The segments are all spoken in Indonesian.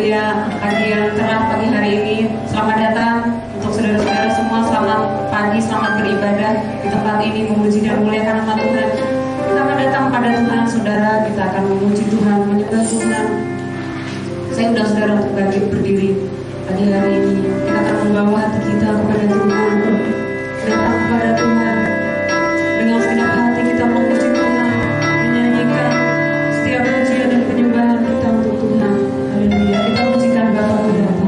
haleluya. Pagi yang cerah pagi hari ini. Selamat datang untuk saudara-saudara semua. Selamat pagi, selamat beribadah di tempat ini, memuji dan memuliakan nama Tuhan. Kita akan datang pada Tuhan, saudara. Kita akan memuji Tuhan, menyembah Tuhan. Saya undang saudara untuk berdiri pagi hari ini. Kita akan membawa hati kita kepada Tuhan, datang kepada Tuhan dengan segenap hati. Kita memuji Tuhan, menyanyikan setiap pujian dan penyembahan kita untuk Tuhan. Haleluya. Kita pujikan Bapa datang.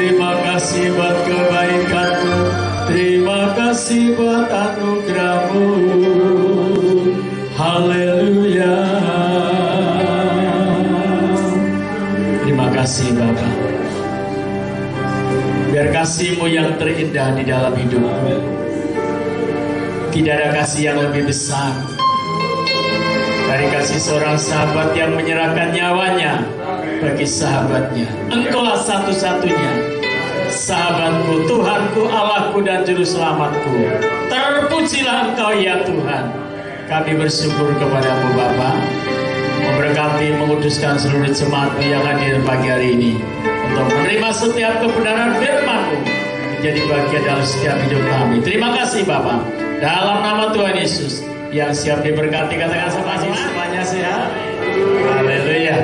Terima kasih buat kebaikan-Mu, terima kasih buat anugerah-Mu. Haleluya. Terima kasih Bapa. Biar kasih-Mu yang terindah di dalam hidupku. Tidak ada kasih yang lebih besar dari kasih seorang sahabat yang menyerahkan nyawanya bagi sahabatnya. Engkaulah satu-satunya sahabatku, Tuhanku, Allahku, dan Juru Selamatku. Terpujilah Engkau ya Tuhan. Kami bersyukur kepada-Mu Bapa, memberkati, menguduskan seluruh jemaat-Mu yang hadir pagi hari ini untuk menerima setiap kebenaran firman-Mu menjadi bagian dalam setiap hidup kami. Terima kasih Bapa. Dalam nama Tuhan Yesus yang siap diberkati, katakan sama-sama semuanya sehat. Haleluya.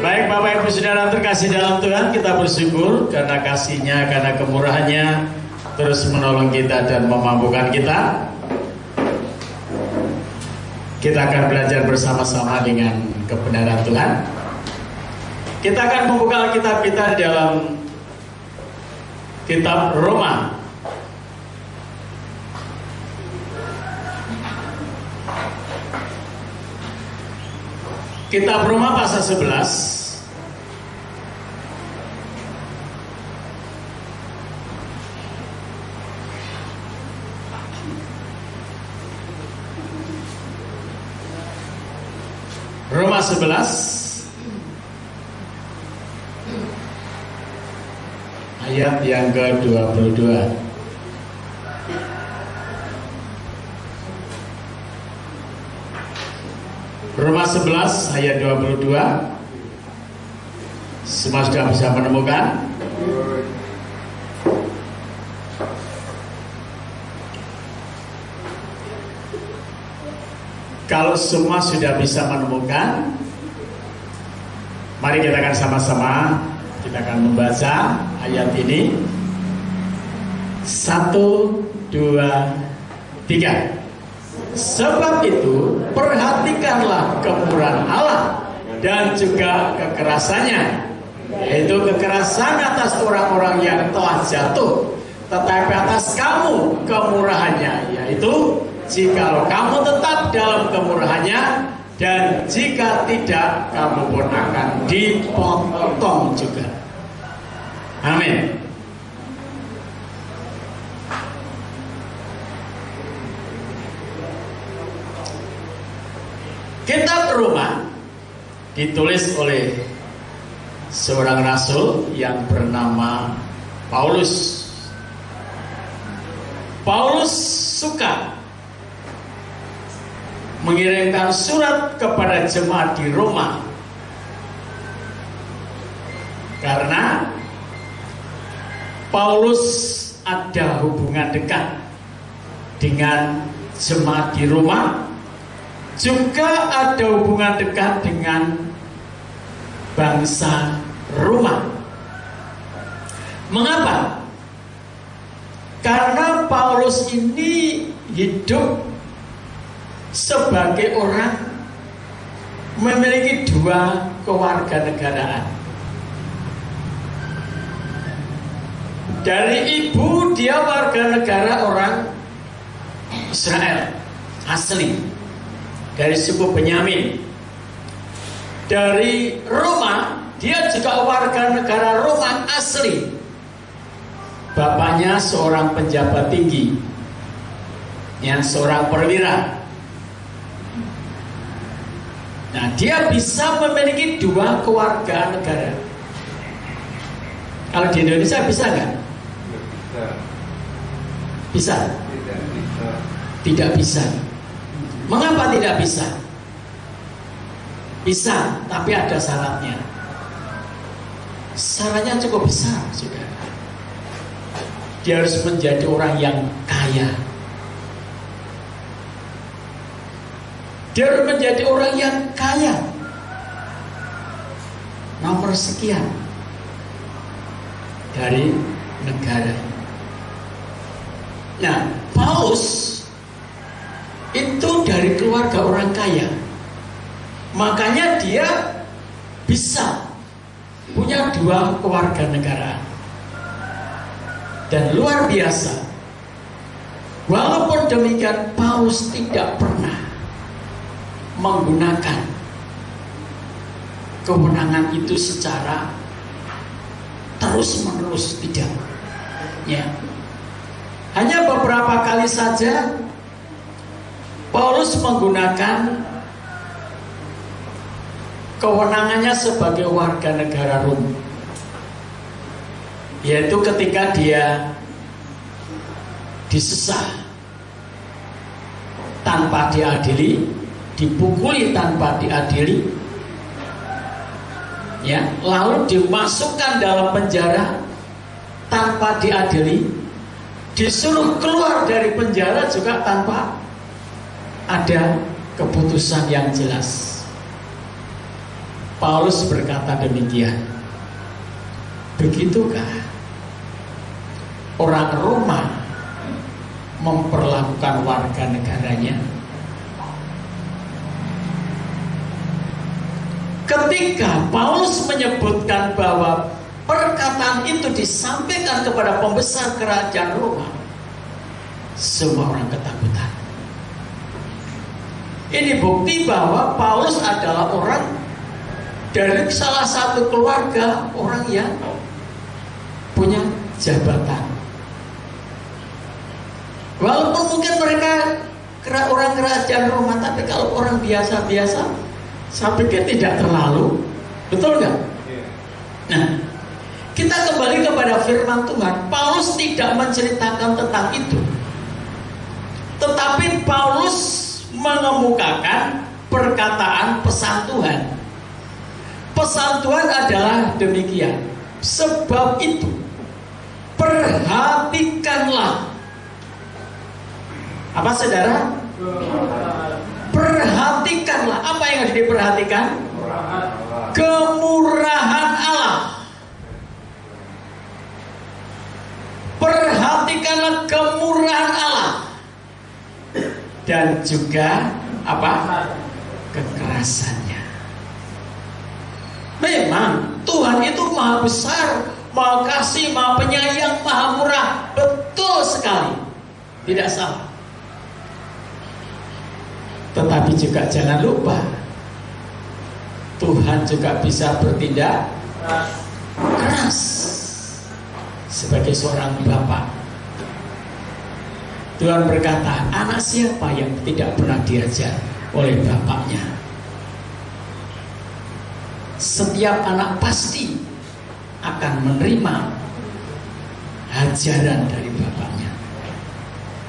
Baik Bapak Ibu Saudara terkasih dalam Tuhan, kita bersyukur karena kasih-Nya, karena kemurahan-Nya terus menolong kita dan memampukan kita. Kita akan belajar bersama-sama dengan kebenaran Tuhan. Kita akan membuka Alkitab kita di dalam kitab Roma. Kitab Roma pasal 11. Roma 11 ayat yang ke-22. Roma 11 ayat 22. Semua sudah bisa menemukan? Kalau semua sudah bisa menemukan, mari kita akan sama-sama, kita akan membaca ayat ini. 1, 2, 3. Sebab itu perhatikanlah kemurahan Allah dan juga kekerasannya, yaitu kekerasan atas orang-orang yang telah jatuh, tetapi atas kamu kemurahannya, yaitu jikalau kamu tetap dalam kemurahannya, dan jika tidak kamu pun akan dipotong juga. Amin. Kitab Roma ditulis oleh seorang rasul yang bernama Paulus. Paulus suka mengirimkan surat kepada jemaat di Roma karena Paulus ada hubungan dekat dengan jemaat di Roma, juga ada hubungan dekat dengan bangsa Roma. Mengapa? Karena Paulus ini hidup sebagai orang memiliki dua kewarganegaraan. Dari ibu dia warga negara orang Israel asli, dari suku Benyamin. Dari Roma dia juga warga negara Roma asli. Bapaknya seorang pejabat tinggi, yang seorang perwira. Nah, dia bisa memiliki dua kewargaan negara. Kalau di Indonesia bisa nggak? Bisa? Tidak bisa. Mengapa tidak bisa? Bisa, tapi ada syaratnya. Syaratnya cukup besar, saudara. Dia harus menjadi orang yang kaya. Dia harus menjadi orang yang kaya. Nomor sekian dari negara. Nah, Paulus itu dari keluarga orang kaya. Makanya dia bisa punya 2 kewarganegaraan. Dan luar biasa, walaupun demikian Paulus tidak pernah menggunakan kewenangan itu secara terus-menerus, tidak. Ya. Hanya beberapa kali saja Paulus menggunakan kewenangannya sebagai warga negara Rom, yaitu ketika dia disesah tanpa diadili, dipukuli tanpa diadili, ya, lalu dimasukkan dalam penjara tanpa diadili, disuruh keluar dari penjara juga tanpa ada keputusan yang jelas. Paulus berkata demikian. Begitukah orang Roma memperlakukan warga negaranya? Ketika Paulus menyebutkan bahwa perkataan itu disampaikan kepada pembesar kerajaan Roma, semua orang ketakutan. Ini bukti bahwa Paulus adalah orang dari salah satu keluarga orang yang punya jabatan. Walaupun mungkin mereka orang kerajaan Roma, tapi kalau orang biasa-biasa, saya pikir tidak terlalu, betul nggak? Nah, kita kembali kepada firman Tuhan. Paulus tidak menceritakan tentang itu, tetapi Paulus mengemukakan perkataan pesan Tuhan. Pesan Tuhan adalah demikian. Sebab itu, perhatikanlah. Apa saudara? Perhatikanlah. Apa yang harus diperhatikan? Kemurahan Allah. Perhatikanlah kemurahan Allah. Dan juga apa? Kekerasannya. Memang Tuhan itu maha besar, maha kasih, maha penyayang, maha murah. Betul sekali, tidak salah. Tetapi juga jangan lupa, Tuhan juga bisa bertindak keras sebagai seorang bapak. Tuhan berkata, anak siapa yang tidak pernah diajar oleh bapaknya? Setiap anak pasti akan menerima ajaran dari bapaknya.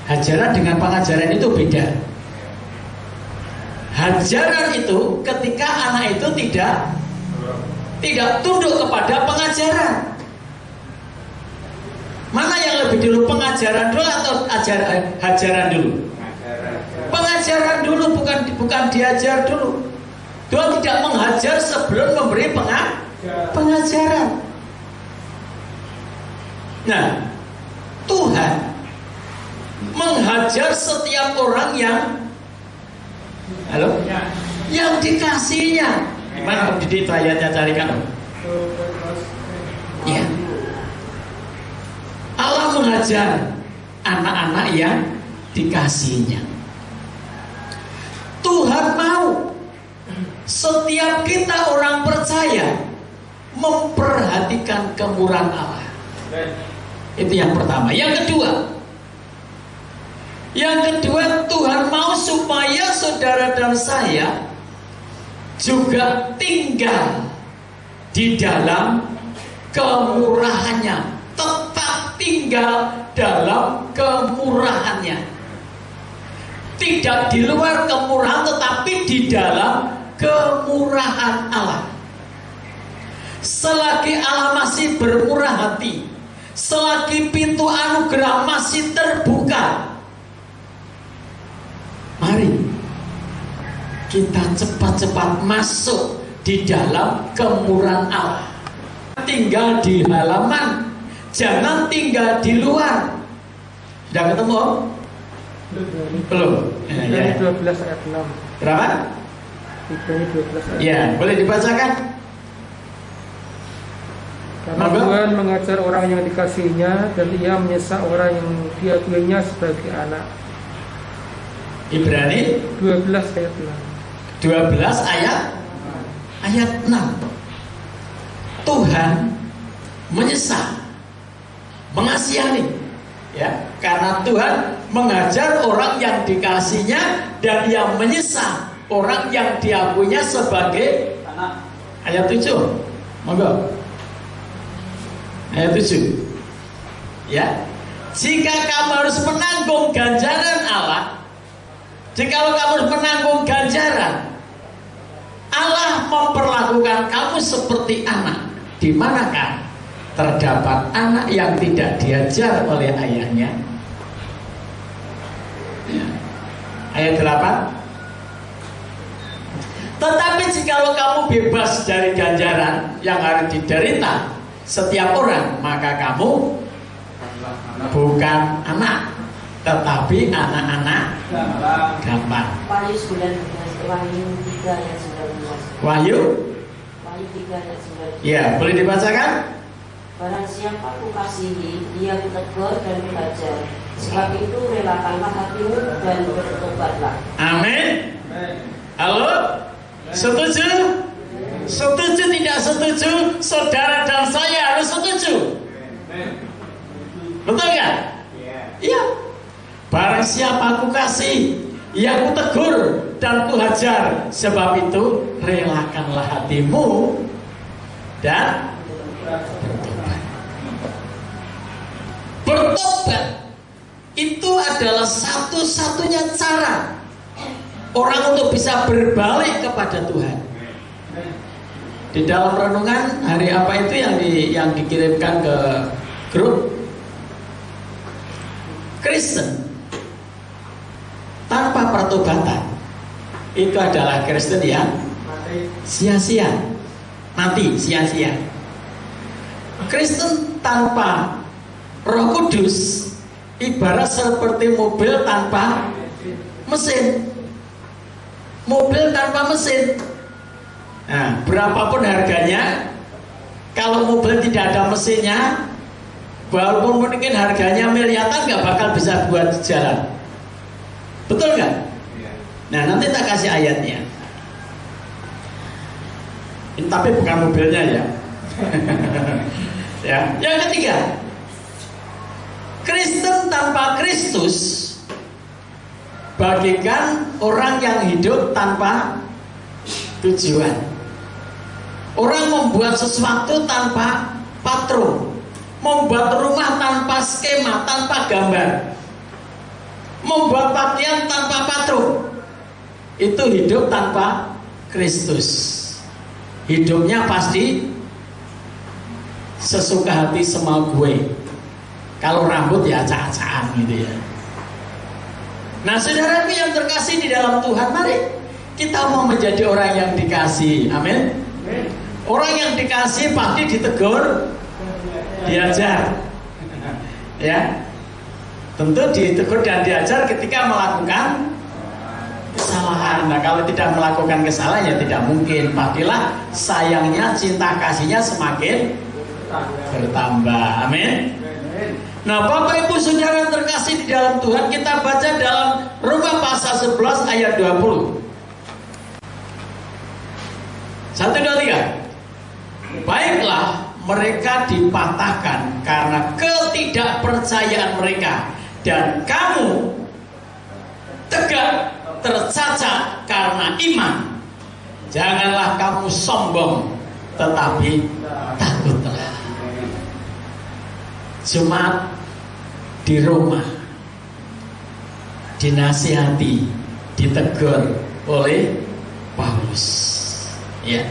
Ajaran dengan pengajaran itu beda. Ajaran itu ketika anak itu tidak tunduk kepada pengajaran. Mana yang lebih dulu, pengajaran dulu atau ajaran dulu? Pengajaran dulu, bukan diajar dulu. Tuhan tidak menghajar sebelum memberi pengajaran. Nah, Tuhan menghajar setiap orang yang dikasihinya. Gimana Om Didi ayatnya carikan? Ya. Allah mengajar anak-anak yang dikasihinya. Tuhan mau setiap kita orang percaya memperhatikan kemurahan Allah. Itu yang pertama. Yang kedua, Tuhan mau supaya saudara dan saya juga tinggal di dalam kemurahannya. Tetap tinggal dalam kemurahannya. Tidak di luar kemurahan, tetapi di dalam kemurahan Allah. Selagi Allah masih bermurah hati, selagi pintu anugerah masih terbuka, mari kita cepat-cepat masuk di dalam kemurahan Allah. Tinggal di halaman, jangan tinggal di luar. Sudah ketemu? Belum? Ya. 12 ayat 6. Berapa? Ibrani 12 ayat 6. Ya, boleh dibacakan? Karena Tuhan mengajar orang yang dikasihinya dan ia menyesal orang yang diakuinya sebagai anak. Ibrani 12 ayat 6. 12 ayat 6. Tuhan menyesal, mengasihani, ya, karena Tuhan mengajar orang yang dikasihnya dan yang menyesal orang yang diakuinya sebagai anak. Ayat 7. Monggo. Ayat 7. Ya. Jika kamu harus menanggung ganjaran Allah, jikalau kamu harus menanggung ganjaran, Allah memperlakukan kamu seperti anak. Di manakah terdapat anak yang tidak diajar oleh ayahnya? Ya. Ayat 8. Tetapi jikalau kamu bebas dari ganjaran yang harus diderita setiap orang, maka kamu bukan anak, tetapi anak-anak gampang. Wahyu 19, Wahyu 3 ayat 19. Wahyu 3 ayat 19. Ya, boleh dibacakan? Barang siapa ku kasihi, dia kutegur dan kuajar. Sebab itu relakanlah hatimu dan bertobatlah. Amin. Halo? Setuju? Setuju tidak setuju? Saudara dan saya harus setuju. Betul nggak? Iya. Barang siapa ku kasih, ia ku tegur dan ku hajar. Sebab itu relakanlah hatimu dan bertobat. Bertobat itu adalah satu-satunya cara orang untuk bisa berbalik kepada Tuhan. Di dalam renungan hari apa itu yang dikirimkan ke grup Kristen tanpa pertobatan itu adalah Kristen yang sia-sia, mati sia-sia. Kristen tanpa Roh Kudus ibarat seperti mobil tanpa mesin. Mobil tanpa mesin. Nah, berapapun harganya, kalau mobil tidak ada mesinnya, walaupun mungkin harganya miliaran, nggak bakal bisa buat jalan. Betul nggak? Nah, nanti tak kasih ayatnya. Tapi bukan mobilnya ya. Ya. Yang ketiga, Kristen tanpa Kristus bagikan orang yang hidup tanpa tujuan. Orang membuat sesuatu tanpa patron, membuat rumah tanpa skema, tanpa gambar, membuat pakaian tanpa patron. Itu hidup tanpa Kristus. Hidupnya pasti sesuka hati semau gue. Kalau rambut ya acak-acakan gitu ya. Nah, saudaraku yang terkasih di dalam Tuhan, mari kita mau menjadi orang yang dikasih. Amin. Orang yang dikasih pasti ditegur, diajar. Ya. Tentu ditegur dan diajar ketika melakukan kesalahan. Nah, kalau tidak melakukan kesalahan ya tidak mungkin. Pastilah sayangnya, cinta kasihnya semakin bertambah. Amin. Nah, Bapak Ibu Saudara terkasih di dalam Tuhan, kita baca dalam Roma pasal 11 ayat 20. 1, 2, 3. Baiklah, mereka dipatahkan karena ketidakpercayaan mereka, dan kamu tegak tercacat karena iman. Janganlah kamu sombong, tetapi takutlah. Jemaat di Roma dinasihati, ditegur oleh Paulus. Ya.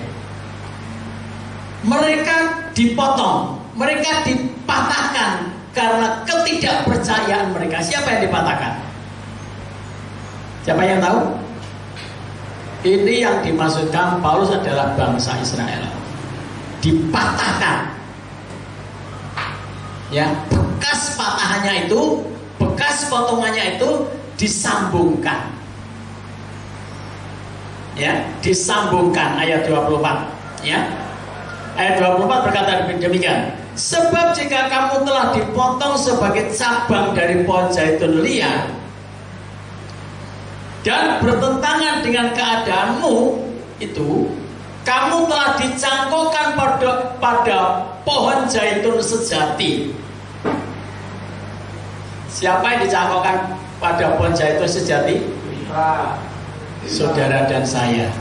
Mereka dipotong, mereka dipatahkan karena ketidakpercayaan mereka. Siapa yang dipatahkan? Siapa yang tahu? Ini yang dimaksudkan Paulus adalah bangsa Israel. Dipatahkan. Ya, bekas patahannya itu, bekas potongannya itu disambungkan. Ya, disambungkan ayat 24. Ya. ayat 24 berkata demikian. Sebab jika kamu telah dipotong sebagai cabang dari pohon zaitun liar dan bertentangan dengan keadaanmu itu, kamu telah dicangkokkan pada pohon zaitun sejati. Siapa yang dicangkokkan pada pohon zaitun sejati? Saudara dan saya.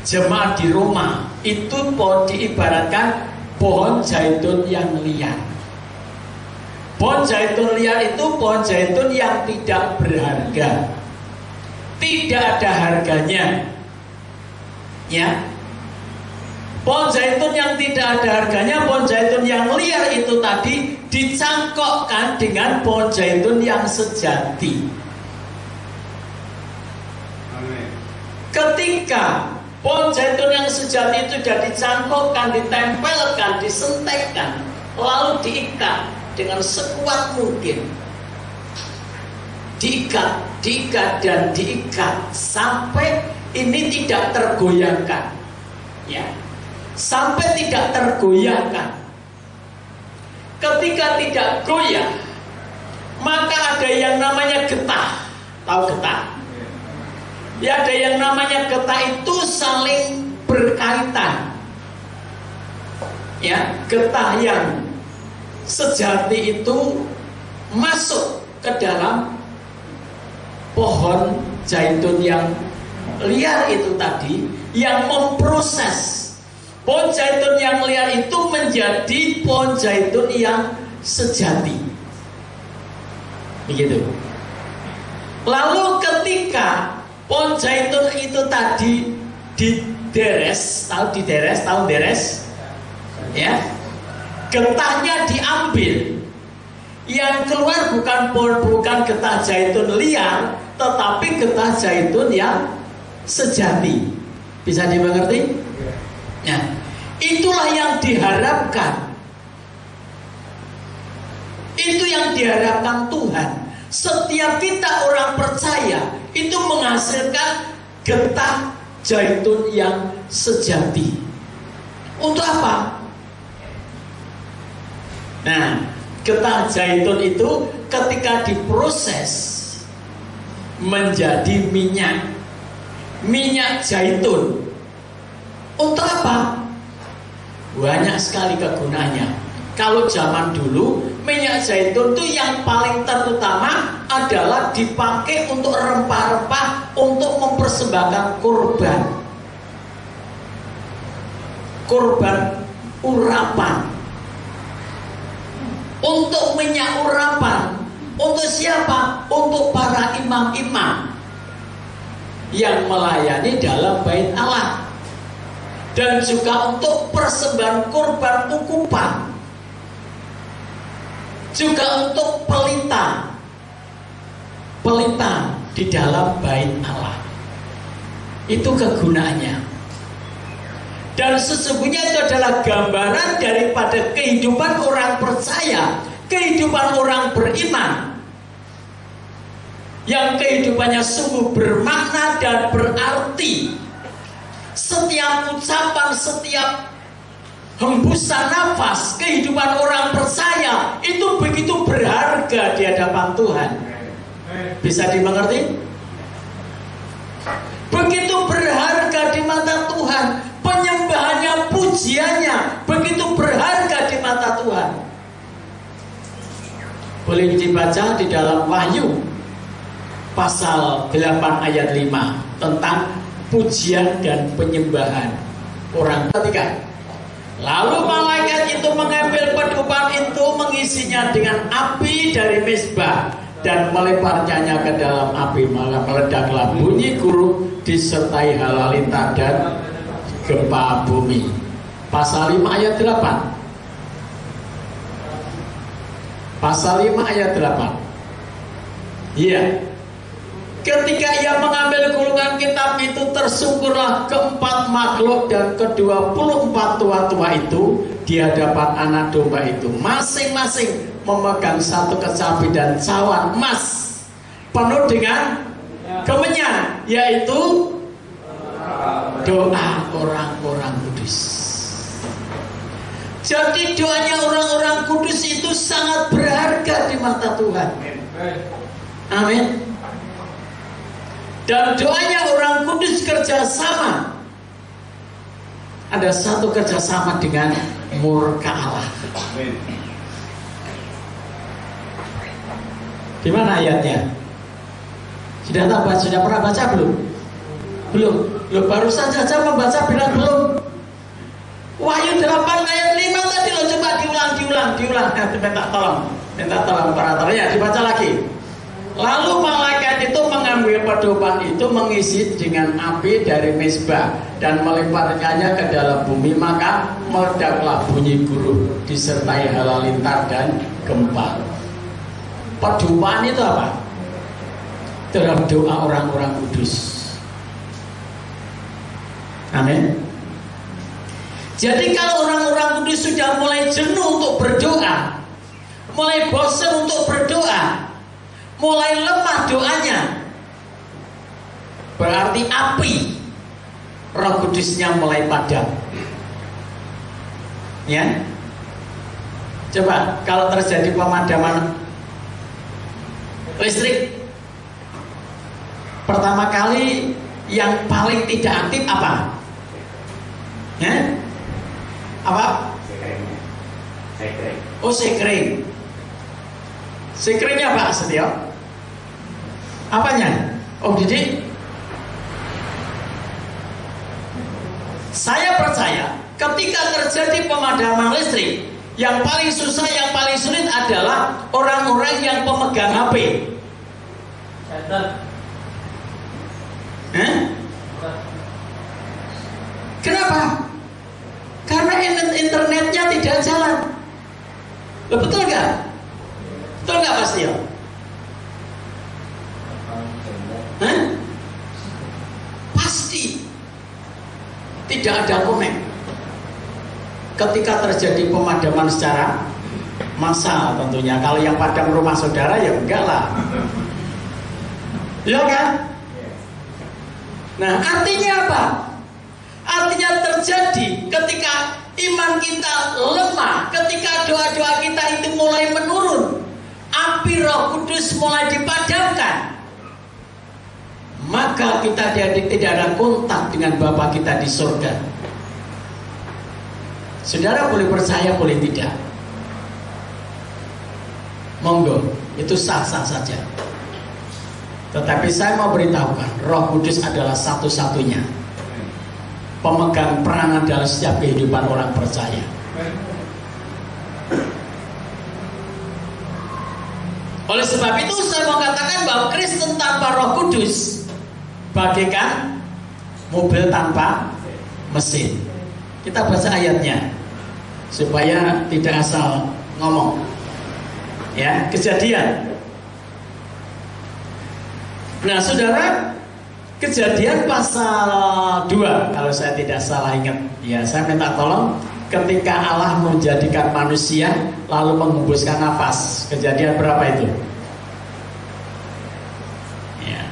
Jemaat di Roma itu diibaratkan pohon zaitun yang liar. Pohon zaitun liar itu pohon zaitun yang tidak berharga, tidak ada harganya. Ya, pohon zaitun yang tidak ada harganya, pohon zaitun yang liar itu tadi dicangkokkan dengan pohon zaitun yang sejati. Ketika pohon zaitun yang sejati itu sudah dicangkokkan, ditempelkan, disentekkan, lalu diikat dengan sekuat mungkin, diikat dan diikat sampai ini tidak tergoyahkan, ya, sampai tidak tergoyahkan. Ketika tidak goyah, maka ada yang namanya getah. Tahu getah? Ya, ada yang namanya getah itu saling berkaitan. Ya, getah yang sejati itu masuk ke dalam pohon zaitun yang liar itu tadi, yang memproses pohon zaitun yang liar itu menjadi pohon zaitun yang sejati. Begitu. Lalu ketika pohon zaitun itu tadi dideres, tahu dideres, tahu deres? Ya. Getahnya diambil. Yang keluar bukan getah zaitun liar, tetapi getah zaitun yang sejati. Bisa dimengerti? Nah, itulah yang diharapkan. Itu yang diharapkan Tuhan. Setiap kita orang percaya itu menghasilkan getah zaitun yang sejati. Untuk apa? Nah, getah zaitun itu ketika diproses menjadi minyak zaitun. Untuk apa? Banyak sekali kegunaannya. Kalau zaman dulu, minyak zaitun itu yang paling terutama adalah dipakai untuk rempah-rempah, untuk mempersembahkan kurban. Kurban urapan. Untuk minyak urapan. Untuk siapa? Untuk para imam-imam yang melayani dalam bait Allah. Dan juga untuk persembahan kurban ukupan. Juga untuk pelita di dalam bait Allah. Itu kegunaannya. Dan sesungguhnya itu adalah gambaran daripada kehidupan orang percaya, kehidupan orang beriman, yang kehidupannya sungguh bermakna dan berarti. Setiap ucapan, setiap hembusan nafas kehidupan orang percaya itu begitu berharga di hadapan Tuhan. Bisa dimengerti? Begitu berharga di mata Tuhan. Penyembahannya, pujiannya begitu berharga di mata Tuhan. Boleh dibaca di dalam Wahyu pasal 8 ayat 5 tentang pujian dan penyembahan orang ketiga. Lalu malaikat itu mengambil pedupan itu, mengisinya dengan api dari mezbah dan meleparnya ke dalam api. Maka meledaklah bunyi guruk disertai halalita dan gempa bumi. Pasal 5 ayat 8. Pasal 5 ayat 8. Iya. Ketika ia mengambil gulungan kitab itu, tersungkurlah keempat makhluk dan ke-24 tua-tua itu di hadapan anak domba itu, masing-masing memegang satu kecapi dan cawan emas penuh dengan kemenyan, yaitu doa orang-orang kudus. Jadi doanya orang-orang kudus itu sangat berharga di mata Tuhan. Amin. Dan doanya orang kudus kerjasama. Ada satu kerjasama dengan murka Allah. Gimana ayatnya? Sudah pernah baca belum? Belum. Lo baru saja membaca bilang belum. Wahyu 8 ayat 5 tadi lo coba diulang. Minta tolong operatornya dibaca lagi. Lalu malaikat itu mengambil pedoman itu, mengisi dengan api dari mezbah dan melemparkannya ke dalam bumi, maka meledaklah bunyi guruh disertai halalintar dan gempa. Pedoman itu apa? Dalam doa orang-orang kudus. Amin. Jadi kalau orang-orang kudus sudah mulai jenuh untuk berdoa, mulai bosan untuk berdoa, mulai lemah doanya, berarti api Roh Kudusnya mulai padam. Ya, coba kalau terjadi pemadaman listrik, pertama kali yang paling tidak aktif apa? Ya? Apa? Oh, sekring. Sekringnya apa, Setio? Apanya? Oh, Didi. Saya percaya ketika terjadi pemadaman listrik, yang paling susah, yang paling sulit adalah orang-orang yang pemegang HP. Kenapa? Karena internetnya tidak jalan. Loh, betul nggak? Betul nggak, Mas Tio? Pasti tidak ada konek. Ketika terjadi pemadaman secara massal tentunya. Kalau yang padam rumah saudara ya enggak lah. Ya kan? Nah, artinya apa? Artinya terjadi ketika iman kita lemah, ketika doa-doa kita itu mulai menurun, api Roh Kudus mulai dipadamkan, maka kita tidak ada kontak dengan Bapa kita di surga. Saudara boleh percaya, boleh tidak. Monggo, itu sah-sah saja. Tetapi saya mau beritahukan, Roh Kudus adalah satu-satunya pemegang peranan dalam setiap kehidupan orang percaya. Oleh sebab itu saya mau katakan bahwa Kristen tanpa Roh Kudus bagaikan mobil tanpa mesin. Kita baca ayatnya supaya tidak asal ngomong. Ya, Kejadian. Nah, saudara, Kejadian pasal 2 kalau saya tidak salah ingat. Ya, saya minta tolong ketika Allah menjadikan manusia lalu menghembuskan nafas. Kejadian berapa itu? Ya.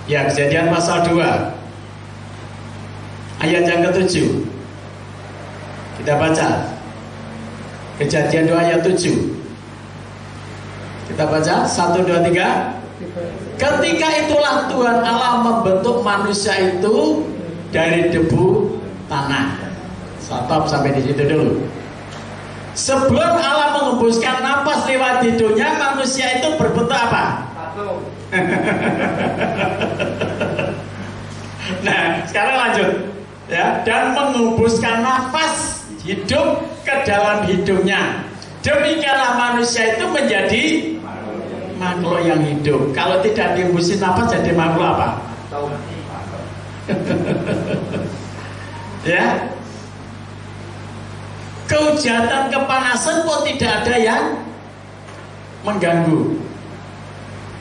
Ya, Kejadian pasal 2 ayat yang ke-7. Kita baca Kejadian 2 ayat 7. Kita baca 1, 2, 3. Ketika itulah Tuhan Allah membentuk manusia itu dari debu tanah. Stop sampai di situ dulu. Sebelum Allah menghembuskan nafas lewat hidungnya, manusia itu berbentuk apa? Nah, sekarang lanjut. Ya, dan menghembuskan nafas hidup ke dalam hidungnya. Demikianlah manusia itu menjadi makhluk yang hidup. Kalau tidak dihembusin nafas jadi makhluk apa? Ya. Kehujatan, kepanasan pun tidak ada yang mengganggu.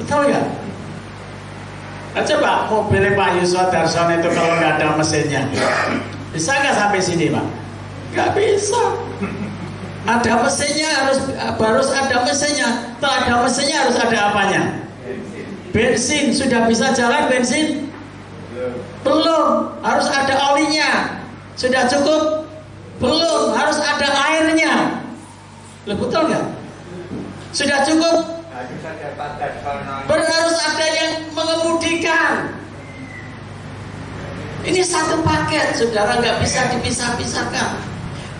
Betul ya? Nah, coba mobilnya Pak Yusuf Darson itu kalau nggak ada mesinnya, bisa nggak sampai sini, Pak? Nggak bisa. Ada mesinnya, harus ada mesinnya. Tak ada mesinnya harus ada apanya? Bensin. Sudah bisa jalan bensin? Belum, harus ada olinya. Sudah cukup? Belum, harus ada airnya. Loh, betul nggak? Sudah cukup? Harus ada yang mengemudikan. Ini satu paket, saudara, nggak bisa dipisah-pisahkan.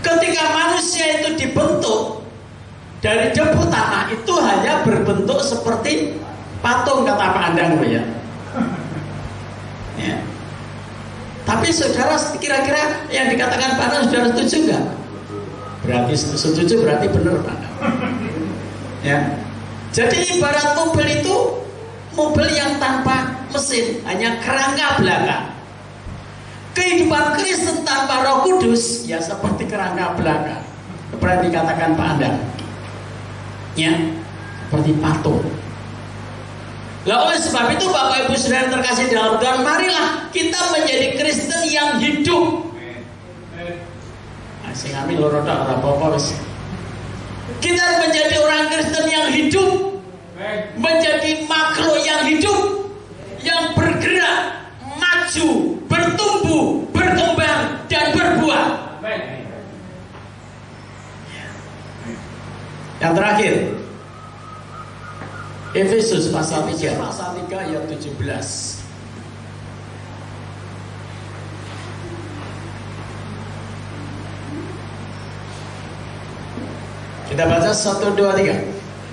Ketika manusia itu dibentuk dari debu tanah, itu hanya berbentuk seperti patung, kata Pak Andang, ya. Ya. Tapi saudara, kira-kira yang dikatakan Pak Andang, saudara setuju nggak? Berarti setuju, berarti benar, Pak Andang. Ya. Jadi ibarat mobil itu mobil yang tanpa mesin, hanya kerangka belakang. Kehidupan Kristen tanpa Roh Kudus ya seperti kerangka belakang. Seperti dikatakan Pak Andang, ya, seperti patung. Lah oleh sebab itu Bapak Ibu Saudara yang terkasih dalam Tuhan, marilah kita menjadi Kristen yang hidup. Sing kami loro tok ora apa-apa wis. Kita menjadi orang Kristen yang hidup, menjadi makhluk yang hidup, yang bergerak, maju, bertumbuh, berkembang, dan berbuah. Yang terakhir, Efesus pasal 3 ayat 17. Kita baca 1, 2, 3.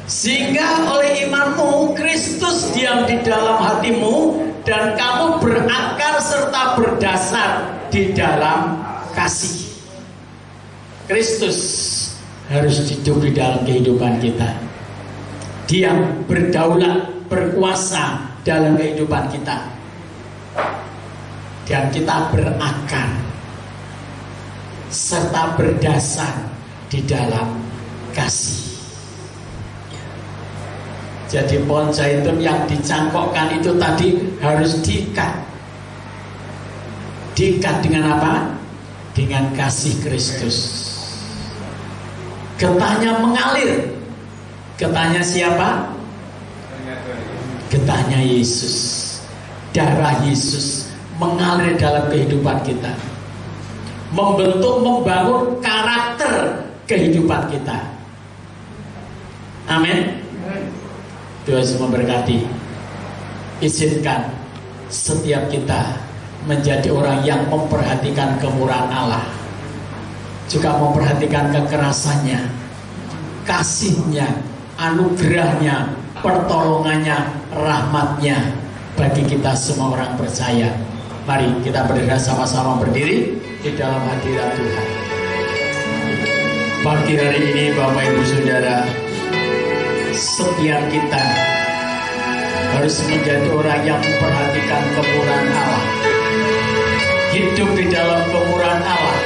Sehingga oleh imanmu Kristus diam di dalam hatimu, dan kamu berakar serta berdasar di dalam kasih. Kristus harus hidup di dalam kehidupan kita. Dia berdaulat, berkuasa dalam kehidupan kita, dan kita berakar serta berdasar di dalam kasih. Jadi pohon zaitun yang dicangkokkan itu tadi harus diikat. Diikat dengan apa? Dengan kasih Kristus. Getahnya mengalir. Getahnya siapa? Getahnya Yesus. Darah Yesus mengalir dalam kehidupan kita, membentuk, membangun karakter kehidupan kita. Amin. Tuhan Yesus memberkati. Izinkan setiap kita menjadi orang yang memperhatikan kemurahan Allah, juga memperhatikan kekerasannya, kasihnya, anugerahnya, pertolongannya, rahmatnya bagi kita semua orang percaya. Mari kita sama-sama berdiri di dalam hadirat Tuhan. Pagi hari ini Bapak Ibu Saudara, setiap kita harus menjadi orang yang memperhatikan kemurahan Allah, hidup di dalam kemurahan Allah.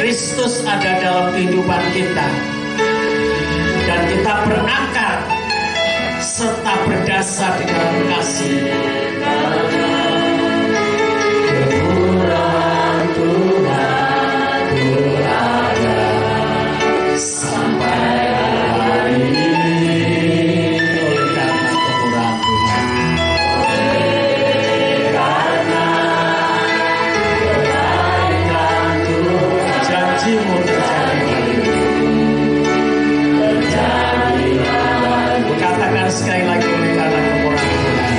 Kristus ada dalam kehidupan kita, dan kita berakar serta berdasar di dalam kasih. Kemurahan Tuhan berada sampai hari ini. Oleh karena kemurahan Tuhan, oleh karena kebaikan Tuhan, janjimu terjadi. Katakan sekali lagi, oleh karena kemurahan Tuhan.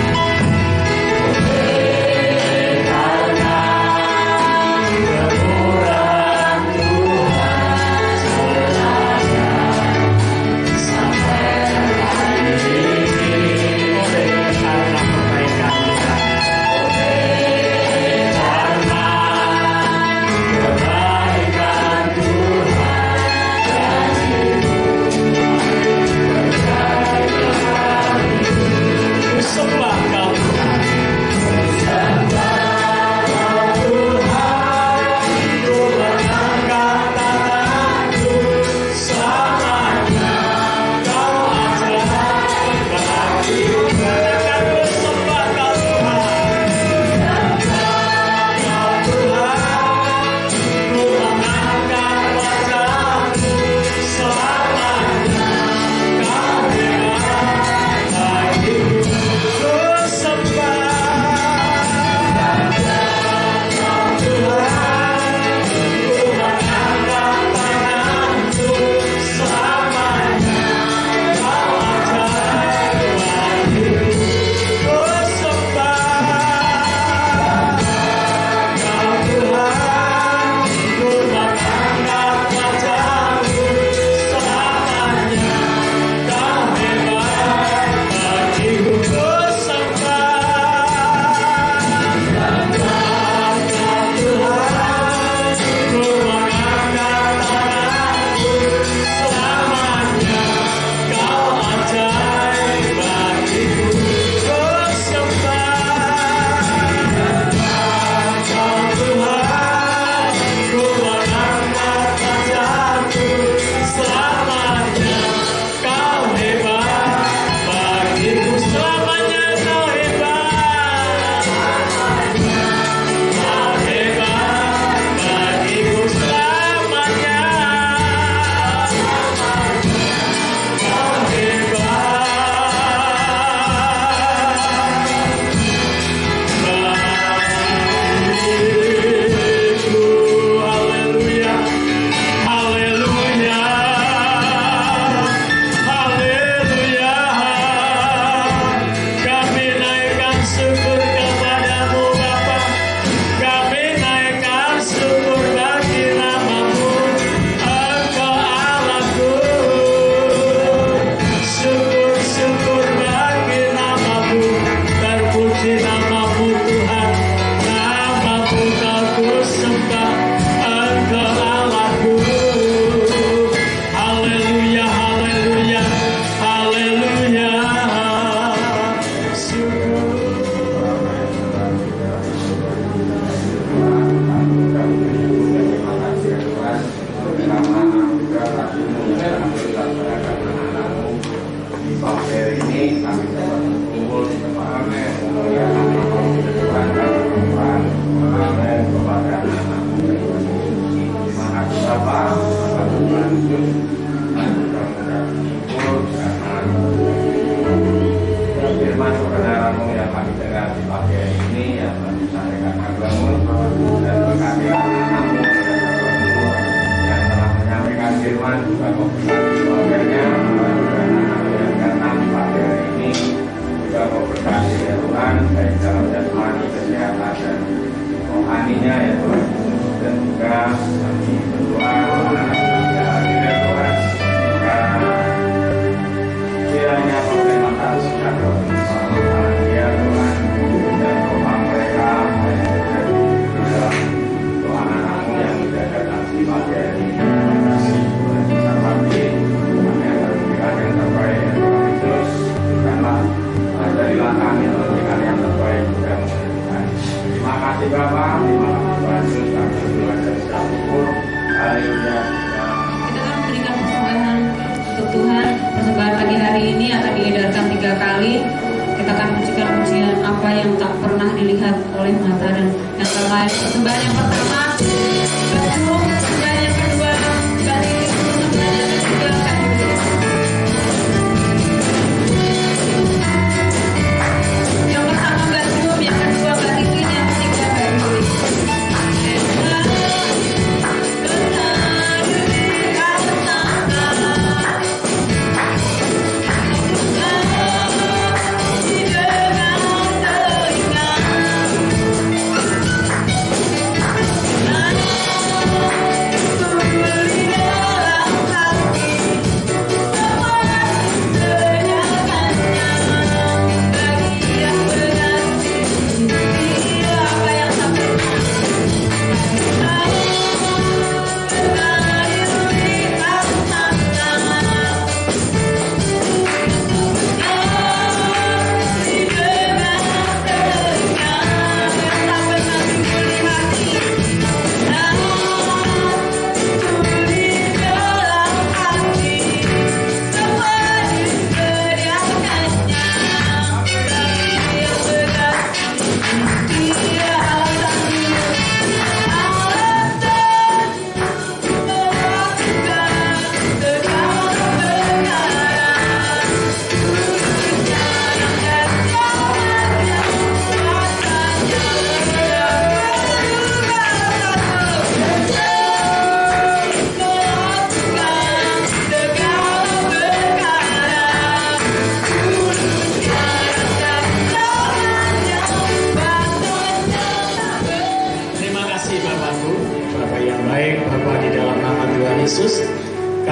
kasihnya ya Tuhan Yesus, dan juga kami berdoa ya Tuhan, kiranya pemerintah sudah bersama dia Tuhan, dan doa mereka dan juga doa anak-anakmu yang tidak datang di pagi hari ini. Terima kasih Tuhan, besar lagi kami akan memberikan yang terbaik ya Tuhan Yesus, bukanlah jadilah kami memberikan yang terbaik dan Tuhan. Terima kasih Bapa, terima kasih Tuhan Yesus, kami berdoa dan syukur. Haleluya. Kita akan memberikan persembahan untuk Tuhan. Persembahan pagi hari ini akan diedarkan 3 kali. Kita akan pujikan pujian apa yang tak pernah dilihat oleh mata dan yang terlain. Persembahan yang pertama, batu. Persembahan yang kedua, balik. Persembahan yang ketiga, kayu. Yang pertama batu, yang kedua balik, yang ketiga kayu.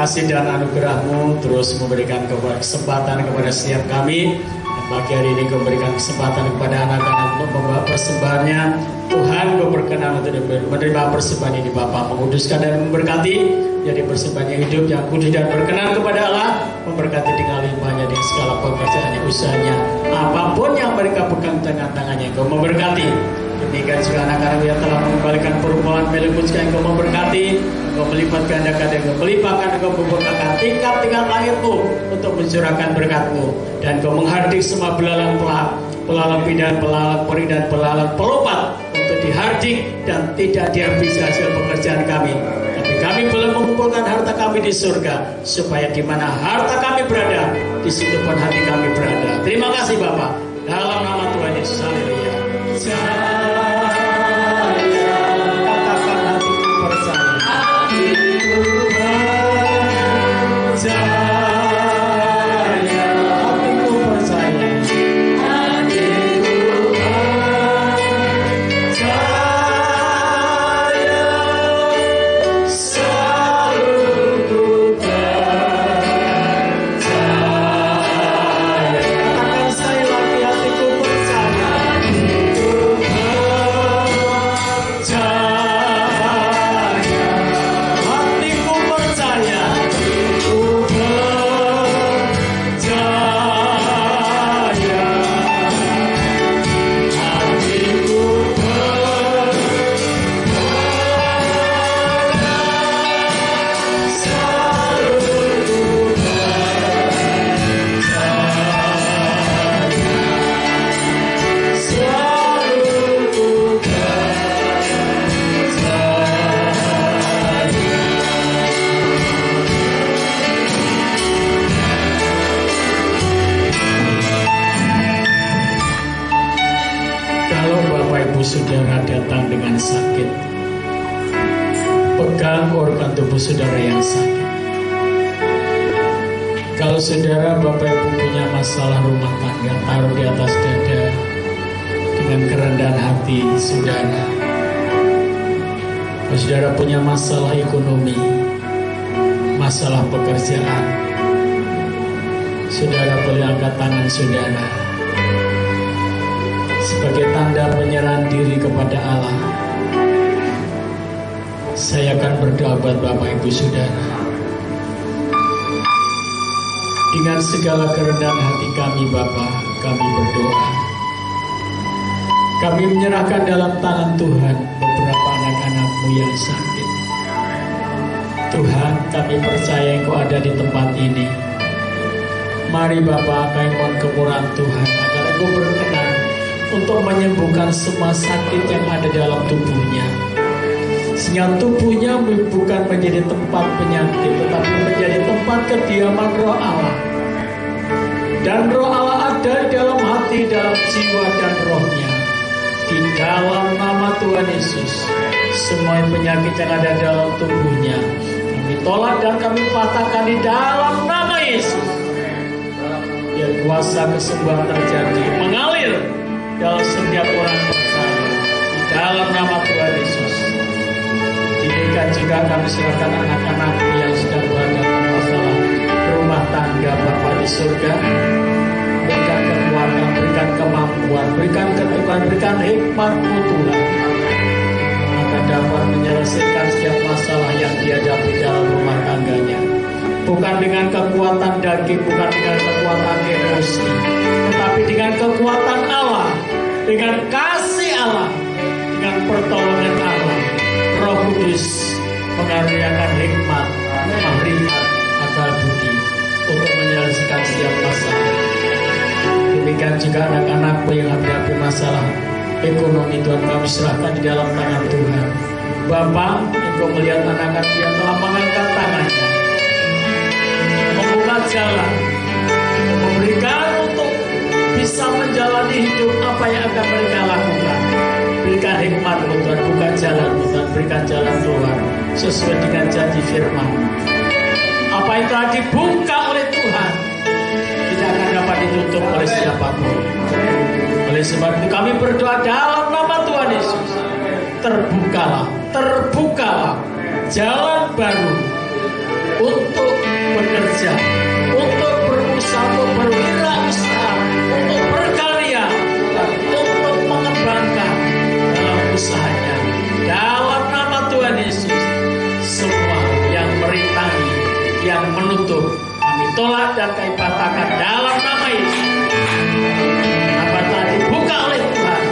Kasih dan anugerah-Mu terus memberikan kesempatan kepada setiap kami. Dan pagi hari ini Kau berikan kesempatan kepada anak-anak untuk membawa persembahannya. Tuhan, Kau berkenan untuk menerima persembahan ini Bapa, menguduskan dan memberkati. Jadi persembahan yang hidup, yang kudus dan berkenan kepada Allah. Memberkati tinggal limpahnya di segala pekerjaannya, usahanya. Apapun yang mereka pegang tangan-tangannya, Kau memberkati. Demikian juga anak-anak yang telah mengembalikan perumpamaan melebut yang Kau memberkati. Kau melipat gandakan dan Kau melimpahkan, Kau membukakan tingkat-tingkat langit-Mu untuk mencurahkan berkat-Mu. Dan Kau menghardik semua belalang bidan, belalang peri dan belalang pelompat untuk dihardik dan tidak dihabisi hasil pekerjaan kami. Tapi kami belum mengumpulkan harta kami di surga, supaya di mana harta kami berada, di situ pun hati kami berada. Terima kasih Bapa. Dalam nama Tuhan Yesus, haleluya. Saudara datang dengan sakit, pegang organ tubuh saudara yang sakit. Kalau saudara Bapak Ibu punya masalah rumah tangga, taruh di atas dada dengan kerendahan hati saudara. Saudara punya masalah ekonomi, masalah pekerjaan, saudara boleh angkat tangan saudara sebagai tanda penyerahan diri kepada Allah. Saya akan berdoa buat Bapak Ibu Saudara. Dengan segala kerendahan hati kami Bapa, kami berdoa. Kami menyerahkan dalam tangan Tuhan beberapa anak-anak-Mu yang sakit. Tuhan, kami percaya Engkau ada di tempat ini. Mari Bapa, kami mohon kemurahan Tuhan agar Engkau berkenan untuk menyembuhkan semua sakit yang ada dalam tubuhnya. Sehingga tubuhnya bukan menjadi tempat penyakit, tetapi menjadi tempat kediaman Roh Allah. Dan Roh Allah ada di dalam hati, dalam jiwa dan rohnya. Di dalam nama Tuhan Yesus, semua penyakit yang ada dalam tubuhnya kami tolak dan kami patahkan di dalam nama Yesus. Biar kuasa kesembuhan terjadi, mengalir dalam setiap orang percaya di dalam nama Tuhan Yesus. Demikian juga kami serahkan anak-anak yang sedang menghadapi masalah rumah tangga Bapa di surga. Berikan kekuatan, berikan kemampuan, berikan ketukan, berikan hikmat-Mu Tuhan, maka dapat menyelesaikan setiap masalah yang dihadapi dalam rumah tangganya. Bukan dengan kekuatan daging, bukan dengan kekuatan emosi, tetapi dengan kekuatan Allah, dengan kasih Allah, dengan pertolongan Allah. Roh Kudus mengaruniakan hikmat, makrifat, akal budi untuk menyelesaikan setiap masalah. Demikian juga anak-anak yang menghadapi masalah ekonomi, Tuhan kami serahkan di dalam tangan Tuhan. Bapa, Engkau melihat anak-anak yang telah mengangkat tangannya, membuka jalan, memberikan untuk bisa menjalani hidup apa yang akan mereka lakukan. Berikan hikmat-Mu Tuhan, buka jalan Tuhan, berikan jalan keluar sesuai dengan janji firman. Apa yang telah dibuka oleh Tuhan tidak akan dapat ditutup oleh siapapun. Oleh sebab itu kami berdoa dalam nama Tuhan Yesus, terbukalah jalan baru untuk bekerja, untuk berusaha, untuk berwirausaha, untuk berkarya, untuk mengembangkan dalam usahanya. Dalam nama Tuhan Yesus, semua yang merintangi, yang menutup, kami tolak dan kami patahkan dalam nama Yesus. Apa telah dibuka oleh Tuhan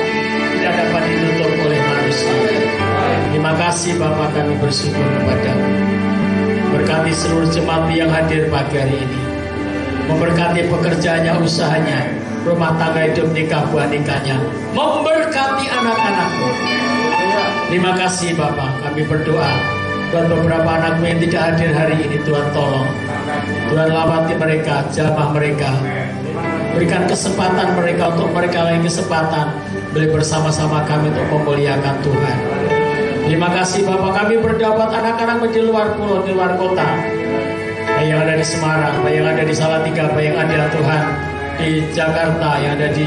tidak dapat ditutup oleh manusia. Terima kasih Bapa, kami bersyukur kepada-Mu. Berkati seluruh jemaat yang hadir pagi hari ini. Memberkati pekerjaannya, usahanya, rumah tangga, hidup, nikah, buah nikahnya. Memberkati anak-anak-Mu. Terima kasih Bapa, kami berdoa buat beberapa anak-Mu yang tidak hadir hari ini. Tuhan tolong, Tuhan lawati mereka, jamah mereka, berikan kesempatan mereka untuk mereka lagi kesempatan boleh bersama-sama kami untuk memuliakan Tuhan. Terima kasih Bapak, kami berdoa buat anak-anak di luar pulau, di luar kota, baik yang ada di Semarang, baik yang ada di Salatiga, baik yang ada Tuhan di Jakarta, yang ada di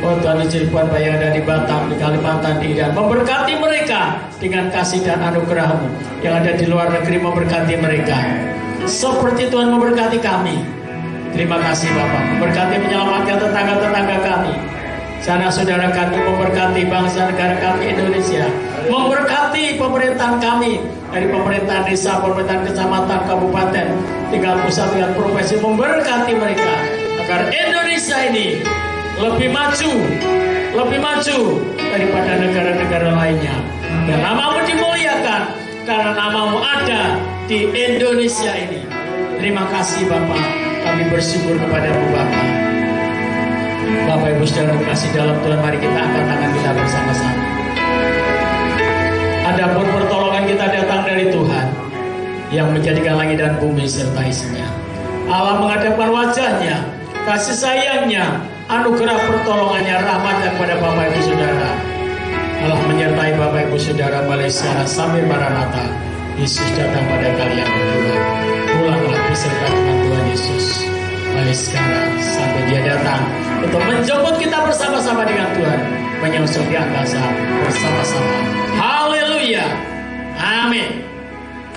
Tuhan di Cirebon, baik yang ada di Batam, di Kalimantan, di Idan. Memberkati mereka dengan kasih dan anugerah-Mu. Yang ada di luar negeri, memberkati mereka seperti Tuhan memberkati kami. Terima kasih Bapak, memberkati menyelamatkan tetangga-tetangga kami, sanak saudara kami, memberkati bangsa negara kami Indonesia, memberkati pemerintahan kami, dari pemerintahan desa, pemerintahan kecamatan, kabupaten, tingkat pusat, tingkat provinsi, memberkati mereka agar Indonesia ini lebih maju daripada negara-negara lainnya. Dan nama-Mu dimuliakan karena nama-Mu ada di Indonesia ini. Terima kasih Bapak, kami bersyukur kepada-Mu Bapak. Bapak Ibu Saudara kasih dalam Tuhan, mari kita angkat tangan kita bersama-sama. Adapun pertolongan kita datang dari Tuhan yang menjadikan langit dan bumi serta isinya. Allah menghadapkan wajahnya, kasih sayangnya, anugerah pertolongannya, rahmatnya kepada Bapak Ibu Saudara. Allah menyertai Bapak Ibu Saudara Malaysia sampai Maranatha. Yesus datang pada kalian berdua. Pulanglah beserta dengan Tuhan Yesus. Mulai sekarang sampai Dia datang untuk menjemput kita bersama-sama dengan Tuhan, menyongsong di angkasa bersama-sama. Haleluya. Amin.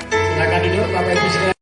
Silakan duduk Bapak Ibu sekalian.